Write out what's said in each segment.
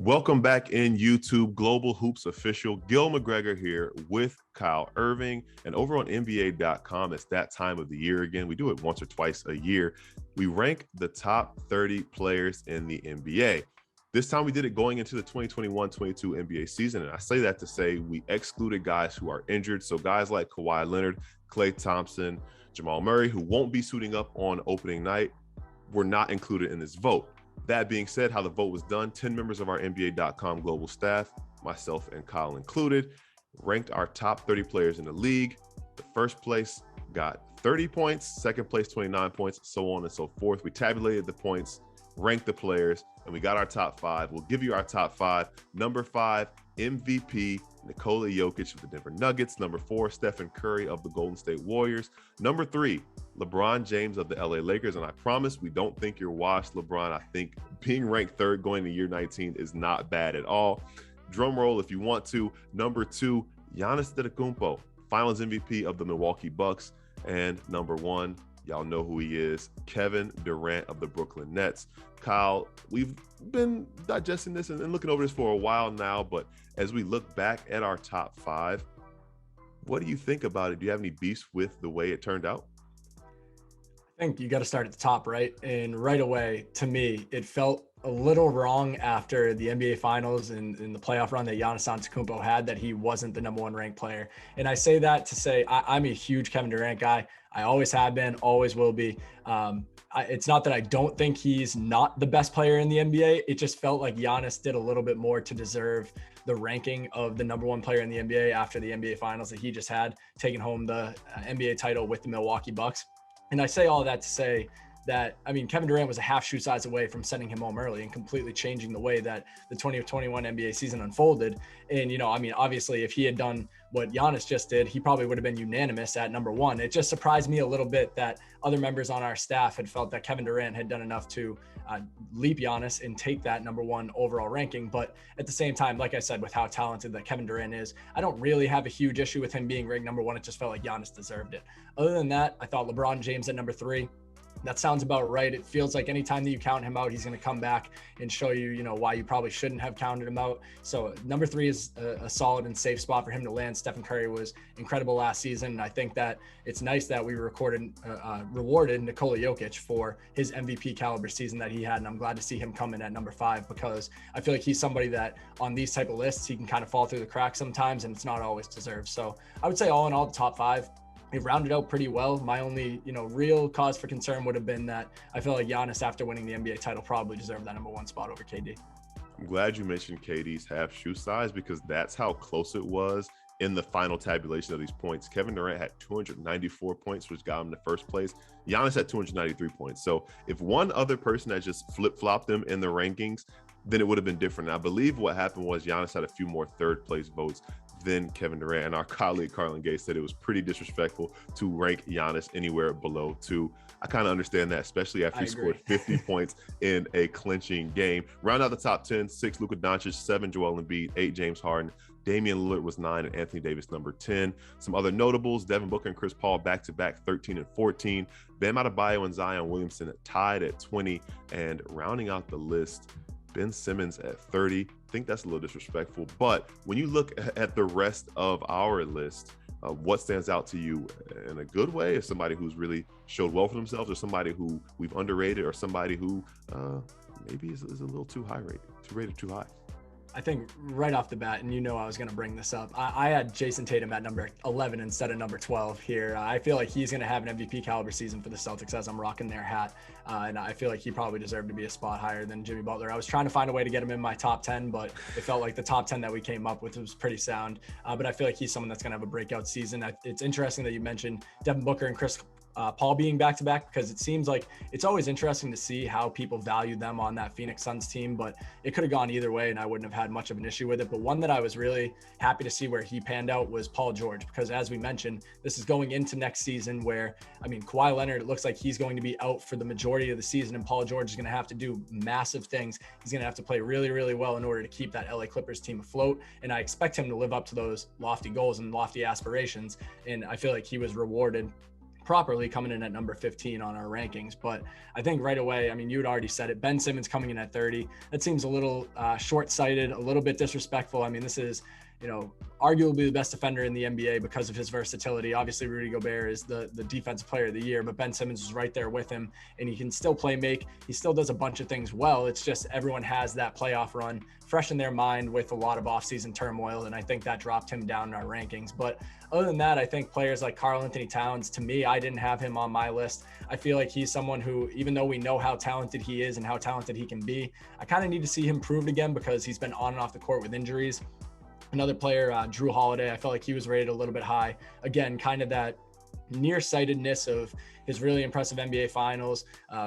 Welcome back in YouTube, Global Hoops official. Gil McGregor here with Kyle Irving. And over on NBA.com, it's that time of the year again. We do it once or twice a year. We rank the top 30 players in the NBA. This time we did it going into the 2021-22 NBA season. And I say that to say we excluded guys who are injured. So guys like Kawhi Leonard, Klay Thompson, Jamal Murray, who won't be suiting up on opening night, were not included in this vote. That being said, how the vote was done, 10 members of our NBA.com global staff, myself and Kyle included, ranked our top 30 players in the league. The first place got 30 points, second place 29 points, so on and so forth. We tabulated the points, ranked the players, and we got our top five. We'll give you our top five. Number 5, MVP, Nikola Jokic of the Denver Nuggets. Number 4, Stephen Curry of the Golden State Warriors. Number 3, LeBron James of the LA Lakers. And I promise we don't think you're washed, LeBron. I think being ranked third going to year 19 is not bad at all. Drum roll if you want to. Number 2, Giannis Antetokounmpo, Finals MVP of the Milwaukee Bucks. And number 1, y'all know who he is, Kevin Durant of the Brooklyn Nets. Kyle, we've been digesting this and looking over this for a while now, but as we look back at our top 5, what do you think about it? Do you have any beefs with the way it turned out? I think you got to start at the top, right? And right away, to me, it felt a little wrong after the NBA Finals and the playoff run that Giannis Antetokounmpo had that he wasn't the number 1 ranked player. And I say that to say I'm a huge Kevin Durant guy. I always have been, always will be. It's not that I don't think he's not the best player in the NBA. It just felt like Giannis did a little bit more to deserve the ranking of the number 1 player in the NBA after the NBA Finals that he just had, taking home the NBA title with the Milwaukee Bucks. And I say all that to say that, I mean, Kevin Durant was a half shoe size away from sending him home early and completely changing the way that the 2021 NBA season unfolded. And, you know, I mean, obviously, if he had done what Giannis just did, he probably would have been unanimous at number 1. It just surprised me a little bit that other members on our staff had felt that Kevin Durant had done enough to leap Giannis and take that number 1 overall ranking. But at the same time, like I said, with how talented that Kevin Durant is, I don't really have a huge issue with him being ranked number 1. It just felt like Giannis deserved it. Other than that, I thought LeBron James at number 3. That sounds about right. It feels like anytime that you count him out, he's going to come back and show you, you know, why you probably shouldn't have counted him out. So number 3 is a solid and safe spot for him to land. Stephen Curry was incredible last season. And I think that it's nice that we rewarded Nikola Jokic for his MVP caliber season that he had. And I'm glad to see him come in at number 5 because I feel like he's somebody that on these type of lists, he can kind of fall through the cracks sometimes and it's not always deserved. So I would say all in all, the top 5, it rounded out pretty well. My only, real cause for concern would have been that I feel like Giannis, after winning the NBA title, probably deserved that number 1 spot over KD. I'm glad you mentioned KD's half shoe size because that's how close it was in the final tabulation of these points. Kevin Durant had 294 points, which got him to first place. Giannis had 293 points. So if one other person had just flip-flopped them in the rankings, then it would have been different. I believe what happened was Giannis had a few more third place votes than Kevin Durant. And our colleague Carlin Gay said it was pretty disrespectful to rank Giannis anywhere below 2. I kind of understand that, especially after he scored 50 points in a clinching game. Round out the top 10, 6 Luka Doncic, 7 Joel Embiid, 8 James Harden, Damian Lillard was 9, and Anthony Davis number 10. Some other notables, Devin Booker and Chris Paul back-to-back 13 and 14. Bam Adebayo and Zion Williamson tied at 20. And rounding out the list, Ben Simmons at 30. I think that's a little disrespectful. But when you look at the rest of our list, what stands out to you in a good way? As somebody who's really showed well for themselves, or somebody who we've underrated, or somebody who maybe is a little too rated too high? I think right off the bat, and I was going to bring this up, I had Jason Tatum at number 11 instead of number 12 here. I feel like he's going to have an MVP caliber season for the Celtics as I'm rocking their hat. And I feel like he probably deserved to be a spot higher than Jimmy Butler. I was trying to find a way to get him in my top 10, but it felt like the top 10 that we came up with was pretty sound. But I feel like he's someone that's going to have a breakout season. It's interesting that you mentioned Devin Booker and Chris Paul being back-to-back, because it seems like it's always interesting to see how people value them on that Phoenix Suns team, but it could have gone either way and I wouldn't have had much of an issue with it. But one that I was really happy to see where he panned out was Paul George, because as we mentioned, this is going into next season where, Kawhi Leonard, it looks like he's going to be out for the majority of the season, and Paul George is going to have to do massive things. He's going to have to play really, really well in order to keep that LA Clippers team afloat, and I expect him to live up to those lofty goals and lofty aspirations, and I feel like he was rewarded properly, coming in at number 15 on our rankings. But I think right away, I mean, you had already said it, Ben Simmons coming in at 30, that seems a little short-sighted, a little bit disrespectful. I mean, this is, arguably the best defender in the NBA because of his versatility. Obviously, Rudy Gobert is the defensive player of the year, but Ben Simmons is right there with him, and he can still play make. He still does a bunch of things well. It's just everyone has that playoff run fresh in their mind with a lot of offseason turmoil, and I think that dropped him down in our rankings. But other than that, I think players like Karl-Anthony Towns, to me, I didn't have him on my list. I feel like he's someone who, even though we know how talented he is and how talented he can be, I kind of need to see him proved again because he's been on and off the court with injuries. Another player, Drew Holiday, I felt like he was rated a little bit high. Again, kind of that nearsightedness of his really impressive NBA finals,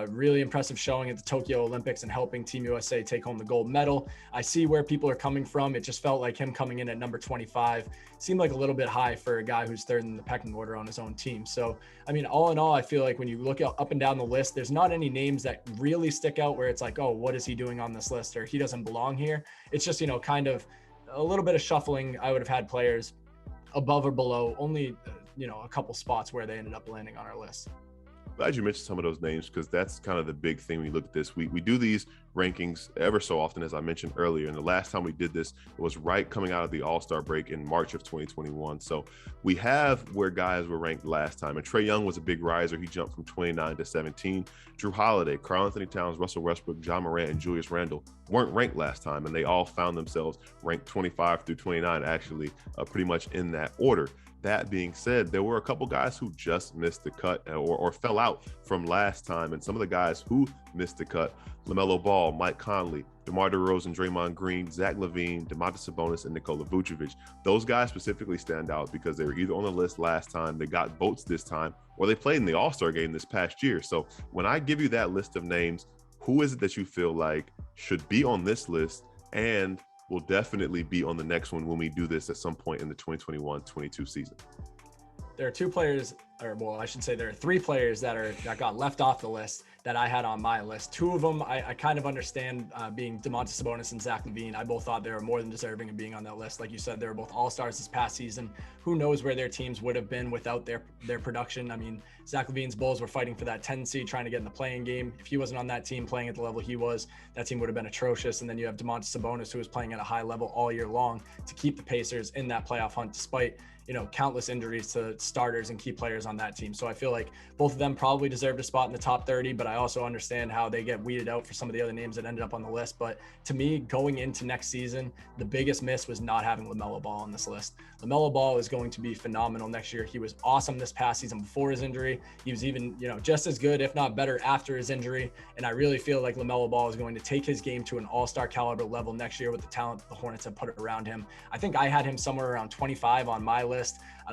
really impressive showing at the Tokyo Olympics and helping Team USA take home the gold medal. I see where people are coming from. It just felt like him coming in at number 25 seemed like a little bit high for a guy who's third in the pecking order on his own team. So, I mean, all in all, I feel like when you look up and down the list, there's not any names that really stick out where it's like, oh, what is he doing on this list? Or he doesn't belong here. It's just, kind of a little bit of shuffling. I would have had players above or below, only a couple spots where they ended up landing on our list. Glad you mentioned some of those names because that's kind of the big thing we look at this. We do these rankings ever so often, as I mentioned earlier. And the last time we did this, it was right coming out of the All-Star break in March of 2021. So we have where guys were ranked last time. And Trae Young was a big riser. He jumped from 29 to 17. Drew Holiday, Karl-Anthony Towns, Russell Westbrook, John Morant, and Julius Randle weren't ranked last time. And they all found themselves ranked 25 through 29, actually, pretty much in that order. That being said, there were a couple guys who just missed the cut or fell out from last time. And some of the guys who missed the cut, LaMelo Ball, Mike Conley, DeMar DeRozan, Draymond Green, Zach LaVine, Domantas Sabonis, and Nikola Vucevic. Those guys specifically stand out because they were either on the list last time, they got votes this time, or they played in the All-Star game this past year. So when I give you that list of names, who is it that you feel like should be on this list and will definitely be on the next one when we do this at some point in the 2021-22 season? There are two players, or well, I should say there are three players that got left off the list that I had on my list. Two of them, I kind of understand being Domantas Sabonis and Zach LaVine. I both thought they were more than deserving of being on that list. Like you said, they were both all-stars this past season. Who knows where their teams would have been without their production? I mean, Zach LaVine's Bulls were fighting for that 10 seed, trying to get in the playing game. If he wasn't on that team playing at the level he was, that team would have been atrocious. And then you have Domantas Sabonis, who was playing at a high level all year long to keep the Pacers in that playoff hunt, despite countless injuries to starters and key players on that team. So I feel like both of them probably deserved a spot in the top 30, but I also understand how they get weeded out for some of the other names that ended up on the list. But to me, going into next season, the biggest miss was not having LaMelo Ball on this list. LaMelo Ball is going to be phenomenal next year. He was awesome this past season before his injury. He was even, just as good, if not better, after his injury. And I really feel like LaMelo Ball is going to take his game to an all-star caliber level next year with the talent the Hornets have put around him. I think I had him somewhere around 25 on my list.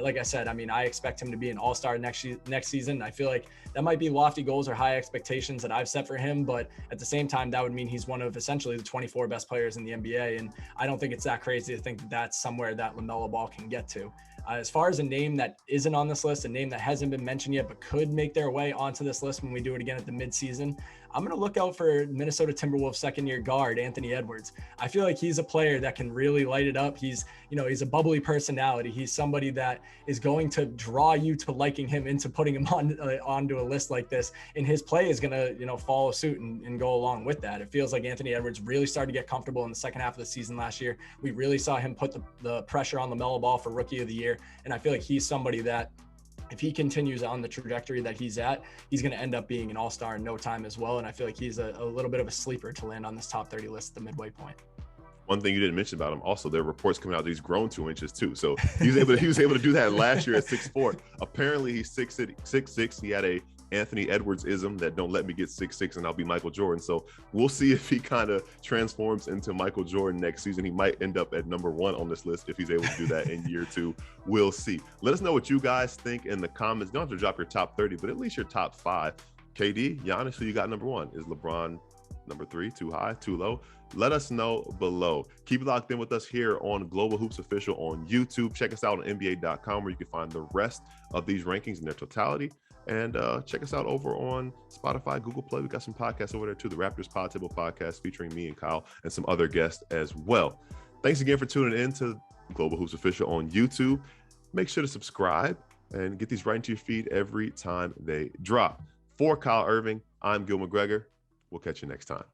Like I said, I mean, I expect him to be an all-star next season. I feel like that might be lofty goals or high expectations that I've set for him, but at the same time, that would mean he's one of essentially the 24 best players in the NBA. And I don't think it's that crazy to think that that's somewhere that LaMelo Ball can get to. As far as a name that isn't on this list, a name that hasn't been mentioned yet, but could make their way onto this list when we do it again at the midseason, I'm going to look out for Minnesota Timberwolves second-year guard, Anthony Edwards. I feel like he's a player that can really light it up. He's a bubbly personality. He's somebody that is going to draw you to liking him into putting him onto a list like this. And his play is going to, follow suit and go along with that. It feels like Anthony Edwards really started to get comfortable in the second half of the season last year. We really saw him put the pressure on LaMelo Ball for Rookie of the Year. And I feel like he's somebody that, if he continues on the trajectory that he's at, he's going to end up being an all-star in no time as well. And I feel like he's a little bit of a sleeper to land on this top 30 list at the midway point. One thing you didn't mention about him, also, there are reports coming out that he's grown 2 inches too. So he was able to do that last year at 6'4". Apparently he's 6'6". He had a Anthony Edwards-ism that don't let me get 6'6" and I'll be Michael Jordan. So we'll see if he kind of transforms into Michael Jordan next season. He might end up at number 1 on this list if he's able to do that in year 2. We'll see. Let us know what you guys think in the comments. You don't have to drop your top 30, but at least your top 5. KD, Giannis, who you got number 1? Is LeBron number 3 too high, too low? Let us know below. Keep locked in with us here on Global Hoops Official on YouTube. Check us out on NBA.com where you can find the rest of these rankings in their totality. And check us out over on Spotify, Google Play. We got some podcasts over there too. The Raptors Pod Table Podcast featuring me and Kyle and some other guests as well. Thanks again for tuning in to Global Hoops Official on YouTube. Make sure to subscribe, and get these right into your feed every time they drop. For Kyle Irving, I'm Gil McGregor. We'll catch you next time.